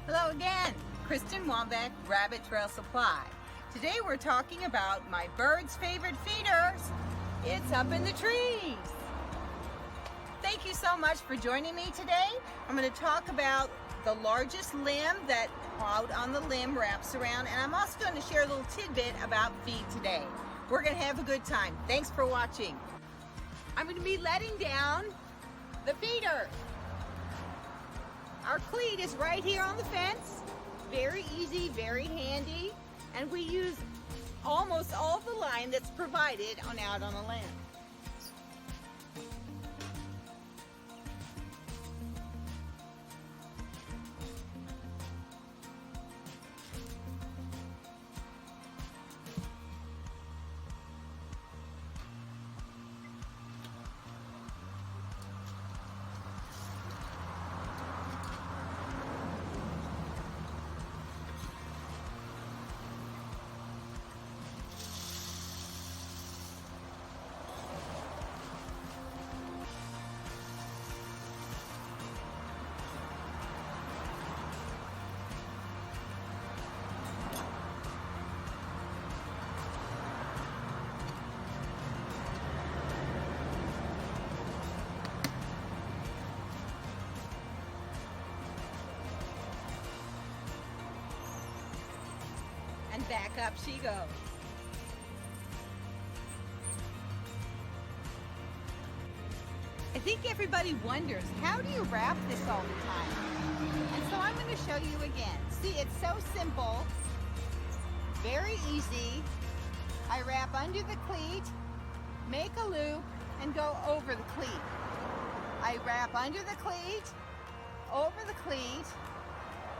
Hello again, Kristen Wambeck, Rabbit Trail Supply. Today we're talking about my bird's favorite feeders. It's up in the trees. Thank you so much for joining me today. I'm going to talk about the largest limb that out on the limb wraps around, and I'm also going to share a little tidbit about feed today. We're going to have a good time. Thanks for watching. I'm going to be letting down the feeder. Our cleat is right here on the fence. Very easy, very handy, and we use almost all the line that's provided out on the limb. And back up she goes. I think everybody wonders, how do you wrap this all the time? And so I'm going to show you again. See, it's so simple, very easy. I wrap under the cleat, make a loop, and go over the cleat. I wrap under the cleat, over the cleat,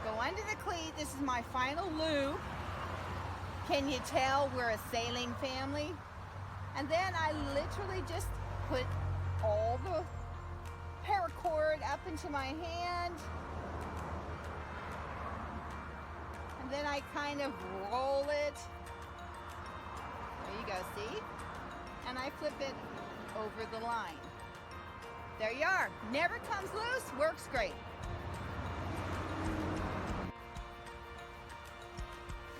go under the cleat. This is my final loop. Can you tell we're a sailing family? And then I literally just put all the paracord up into my hand. And then I kind of roll it. There you go, see? And I flip it over the line. There you are. Never comes loose, works great.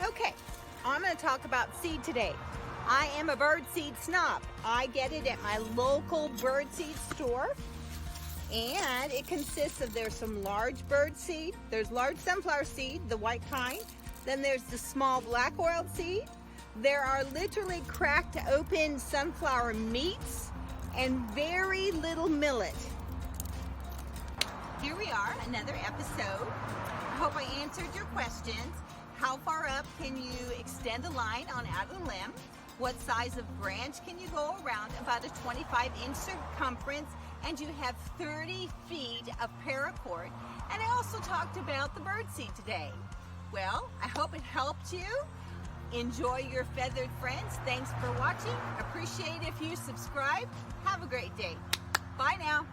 Okay. I'm going to talk about seed today. I am a bird seed snob. I get it at my local bird seed store, and it consists of, there's some large bird seed, there's large sunflower seed, the white kind, then there's the small black oiled seed, there are literally cracked open sunflower meats, and very little millet. Here we are, another episode. I hope I answered your questions. How far up can you extend the line out of the limb? What size of branch can you go around? About a 25-inch circumference, and you have 30 feet of paracord. And I also talked about the birdseed today. Well, I hope it helped you. Enjoy your feathered friends. Thanks for watching. Appreciate if you subscribe. Have a great day. Bye now.